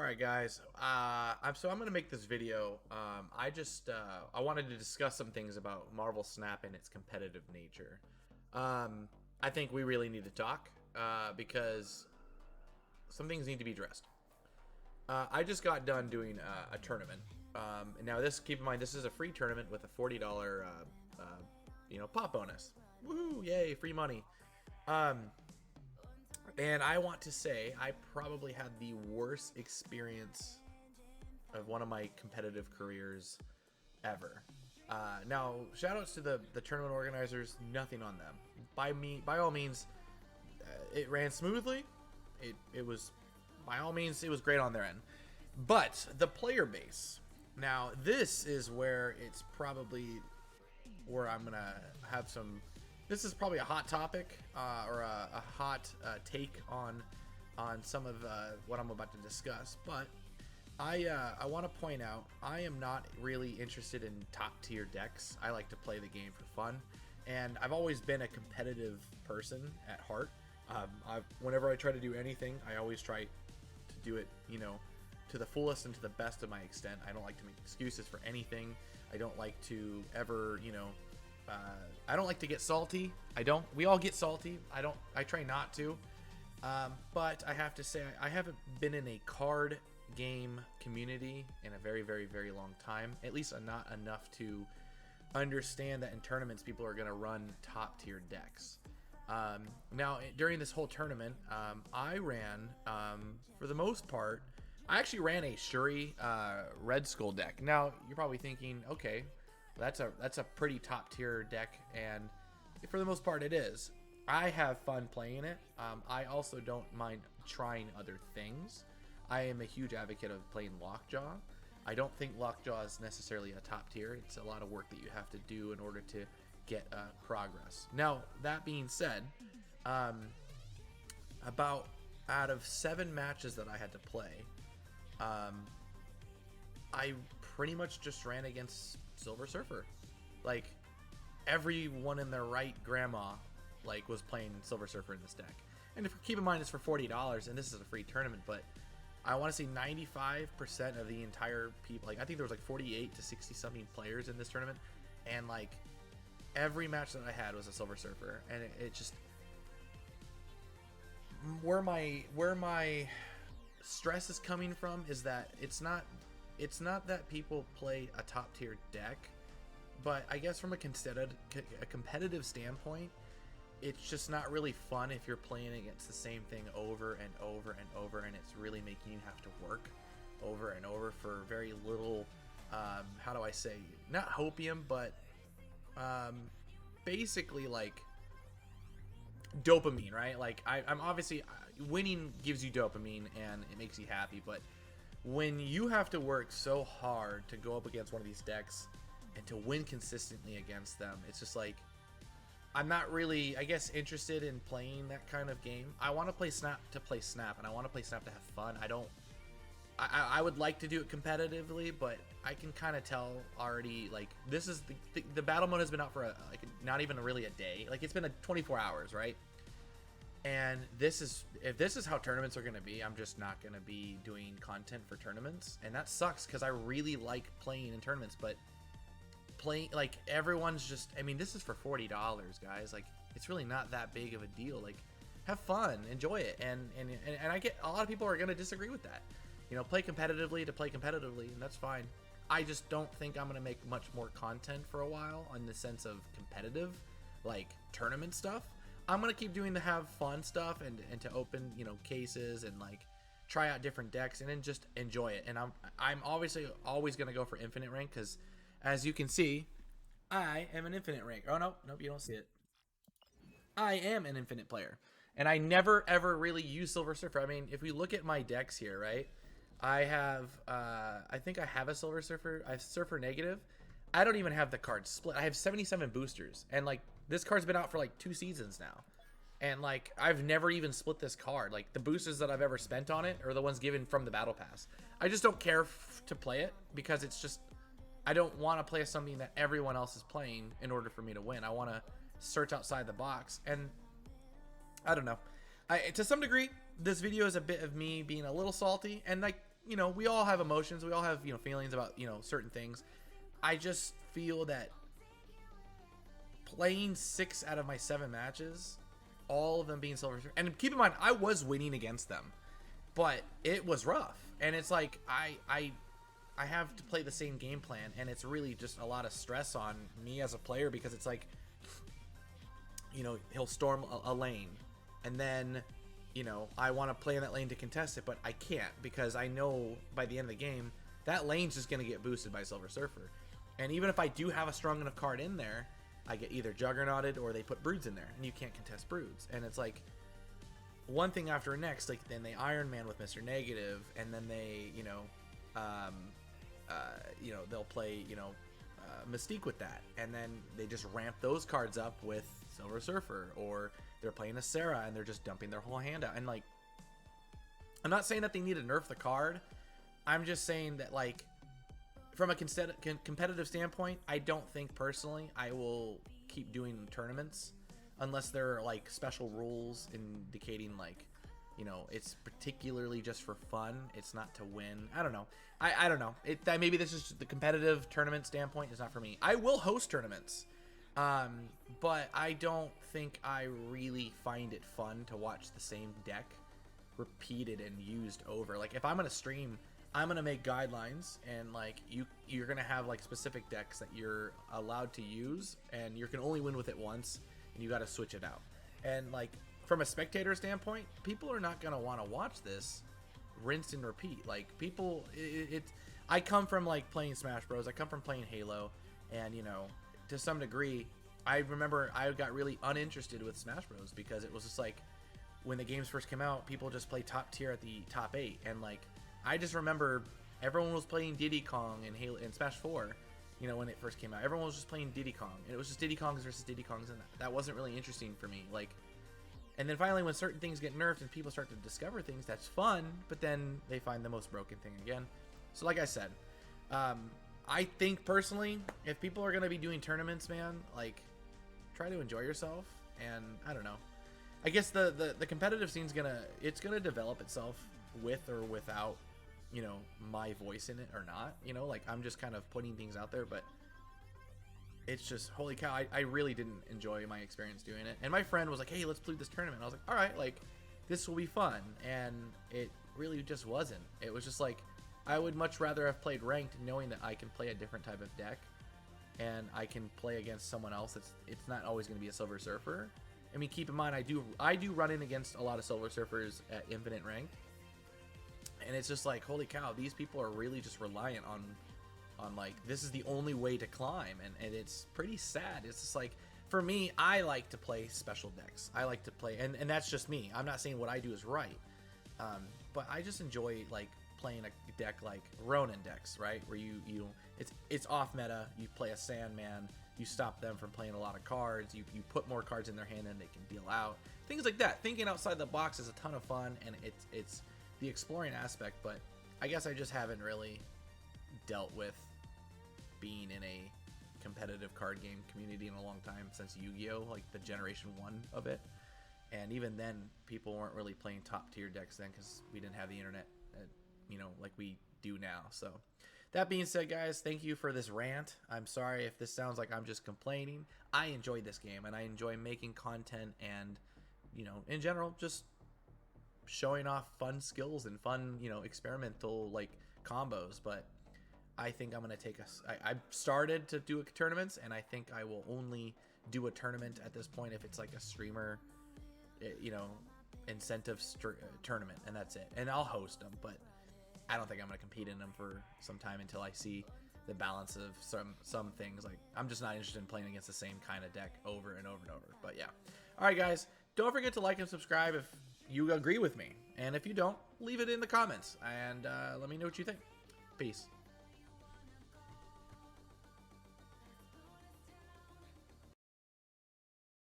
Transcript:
right, guys. I'm gonna make this video. I wanted to discuss some things about Marvel Snap and its competitive nature. I think we really need to talk because some things need to be addressed. I just got done doing a tournament. Now keep in mind, this is a free tournament with a $40, pop bonus. Woohoo! Yay! Free money. Um, and I want to say I probably had the worst experience of one of my competitive careers ever. Now, shoutouts to the tournament organizers. Nothing on them. By all means, it ran smoothly. It was, by all means, it was great on their end. But the player base. Now, this is where it's probably where I'm gonna have some. This is probably a hot topic or a hot take on some of what I'm about to discuss. But I want to point out I am not really interested in top tier decks. I like to play the game for fun, and I've always been a competitive person at heart. Whenever I try to do anything, I always try to do it, to the fullest and to the best of my extent. I don't like to make excuses for anything. I don't like to ever, I don't like to get salty. We all get salty. I try not to. But I have to say, I haven't been in a card game community in a very, very, very long time. At least not enough to understand that in tournaments, people are going to run top tier decks. Now, during this whole tournament, I ran, for the most part, I actually ran a Shuri Red Skull deck. Now, you're probably thinking, okay, that's a pretty top tier deck, and for the most part it is. I have fun playing it. I also don't mind trying other things. I am a huge advocate of playing Lockjaw. I don't think Lockjaw is necessarily a top tier. It's a lot of work that you have to do in order to get progress. Now, that being said, about out of 7 matches that I had to play, I pretty much just ran against Silver Surfer. Like, everyone in their right grandma was playing Silver Surfer in this deck. And keep in mind, it's for $40 and this is a free tournament, but I want to say 95% of the entire people, I think there was 48 to 60 something players in this tournament, and every match that I had was a Silver Surfer, and it just, where my stress is coming from is that it's not that people play a top tier deck, but I guess from a competitive standpoint, it's just not really fun if you're playing against the same thing over and over and over, and it's really making you have to work over and over for very little, how do I say, not hopium, but basically dopamine, right? I'm obviously, winning gives you dopamine and it makes you happy, but when you have to work so hard to go up against one of these decks and to win consistently against them, it's just I'm not really, I guess, interested in playing that kind of game. I want to play Snap to play Snap, and I want to play Snap to have fun. I would like to do it competitively, but I can kind of tell already, this is the battle mode has been out for not even really a day. It's been 24 hours, right? And if this is how tournaments are going to be, I'm just not going to be doing content for tournaments, and that sucks because I really like playing in tournaments, but playing, everyone's just, I mean, this is for $40, guys. It's really not that big of a deal. Have fun, enjoy it, and I get a lot of people are going to disagree with that. Play competitively to play competitively, and that's fine. I just don't think I'm going to make much more content for a while on the sense of competitive, tournament stuff. I'm going to keep doing the have fun stuff and to open, cases and try out different decks and then just enjoy it. And I'm obviously always going to go for infinite rank because, as you can see, I am an infinite rank. Oh, nope, you don't see it. I am an infinite player. And I never, ever really use Silver Surfer. I mean, if we look at my decks here, right? I have, I think I have a Silver Surfer. I have Surfer Negative. I don't even have the card split. I have 77 boosters. And, this card's been out for, 2 seasons now. And, I've never even split this card. The boosters that I've ever spent on it are the ones given from the Battle Pass. I just don't care to play it because it's just, I don't want to play something that everyone else is playing in order for me to win. I want to search outside the box. And I don't know. To some degree, this video is a bit of me being a little salty, and you know, we all have emotions. We all have, you know, feelings about, you know, certain things. I just feel that playing 6 out of my 7 matches, all of them being Silver Surfer, and keep in mind, I was winning against them, but it was rough. And it's like, I have to play the same game plan, and it's really just a lot of stress on me as a player, because it's like, you know, he'll storm a lane, and then, you know, I want to play in that lane to contest it, but I can't, because I know by the end of the game, that lane's just going to get boosted by Silver Surfer. And even if I do have a strong enough card in there, I get either Juggernauted or they put Broods in there, and you can't contest Broods. And it's like, one thing after next, like, then they Iron Man with Mr. Negative, and then they, you know, they'll play, you know, Mystique with that, and then they just ramp those cards up with Silver Surfer, or they're playing a Sarah and they're just dumping their whole hand out. And like, I'm not saying that they need to nerf the card, I'm just saying that, like, from a competitive standpoint, I don't think personally I will keep doing tournaments unless there are like special rules indicating, like, you know, it's particularly just for fun, it's not to win. I don't know. I don't know. Maybe this is the competitive tournament standpoint is not for me. I will host tournaments, but I don't think I really find it fun to watch the same deck repeated and used over. Like, if I'm gonna stream, I'm gonna make guidelines, and like, you're gonna have like specific decks that you're allowed to use, and you can only win with it once, and you got to switch it out. And like, from a spectator standpoint, people are not gonna want to watch this rinse and repeat. Like, people, I come from like playing Smash Bros. I come from playing Halo, and you know, to some degree, I remember I got really uninterested with Smash Bros. Because it was just like, when the games first came out, people just play top tier at the top 8, and like, I just remember everyone was playing Diddy Kong and Halo and Smash 4, you know, when it first came out. Everyone was just playing Diddy Kong, and it was just Diddy Kongs versus Diddy Kongs, and that wasn't really interesting for me. Like, and then finally, when certain things get nerfed and people start to discover things, that's fun, but then they find the most broken thing again. So like I said, I think personally, if people are going to be doing tournaments, man, like, try to enjoy yourself. And I don't know, I guess the competitive scene's it's gonna develop itself with or without, you know, my voice in it or not, you know, like, I'm just kind of putting things out there. But it's just, holy cow, I really didn't enjoy my experience doing it. And my friend was like, hey, let's play this tournament. I was like, all right, like, this will be fun. And it really just wasn't. It was just like, I would much rather have played ranked, knowing that I can play a different type of deck, and I can play against someone else. It's not always going to be a Silver Surfer. I mean, keep in mind, I do run in against a lot of Silver Surfers at Infinite Ranked, and it's just like, holy cow, these people are really just reliant on like, this is the only way to climb, and it's pretty sad. It's just like, for me, I like to play special decks. I like to play, and that's just me. I'm not saying what I do is right, but I just enjoy like playing a deck like Ronin decks, right? Where it's off meta. You play a Sandman. You stop them from playing a lot of cards. You put more cards in their hand than they can deal out. Things like that. Thinking outside the box is a ton of fun, and it's the exploring aspect. But I guess I just haven't really dealt with being in a competitive card game community in a long time, since Yu-Gi-Oh, like the Generation 1 of it. And even then, people weren't really playing top tier decks then, because we didn't have the internet, you know, like we do now. So that being said, guys, thank you for this rant. I'm sorry if this sounds like I'm just complaining. I enjoyed this game, and I enjoy making content, and, you know, in general, just showing off fun skills and fun, you know, experimental like combos. But I think I'm going to take I started to do tournaments, and I think I will only do a tournament at this point if it's like a streamer, you know, incentive tournament, and that's it. And I'll host them, but I don't think I'm going to compete in them for some time until I see the balance of some things. Like, I'm just not interested in playing against the same kind of deck over and over and over. But yeah. All right, guys, don't forget to like and subscribe if you agree with me. And if you don't, leave it in the comments, and let me know what you think. Peace.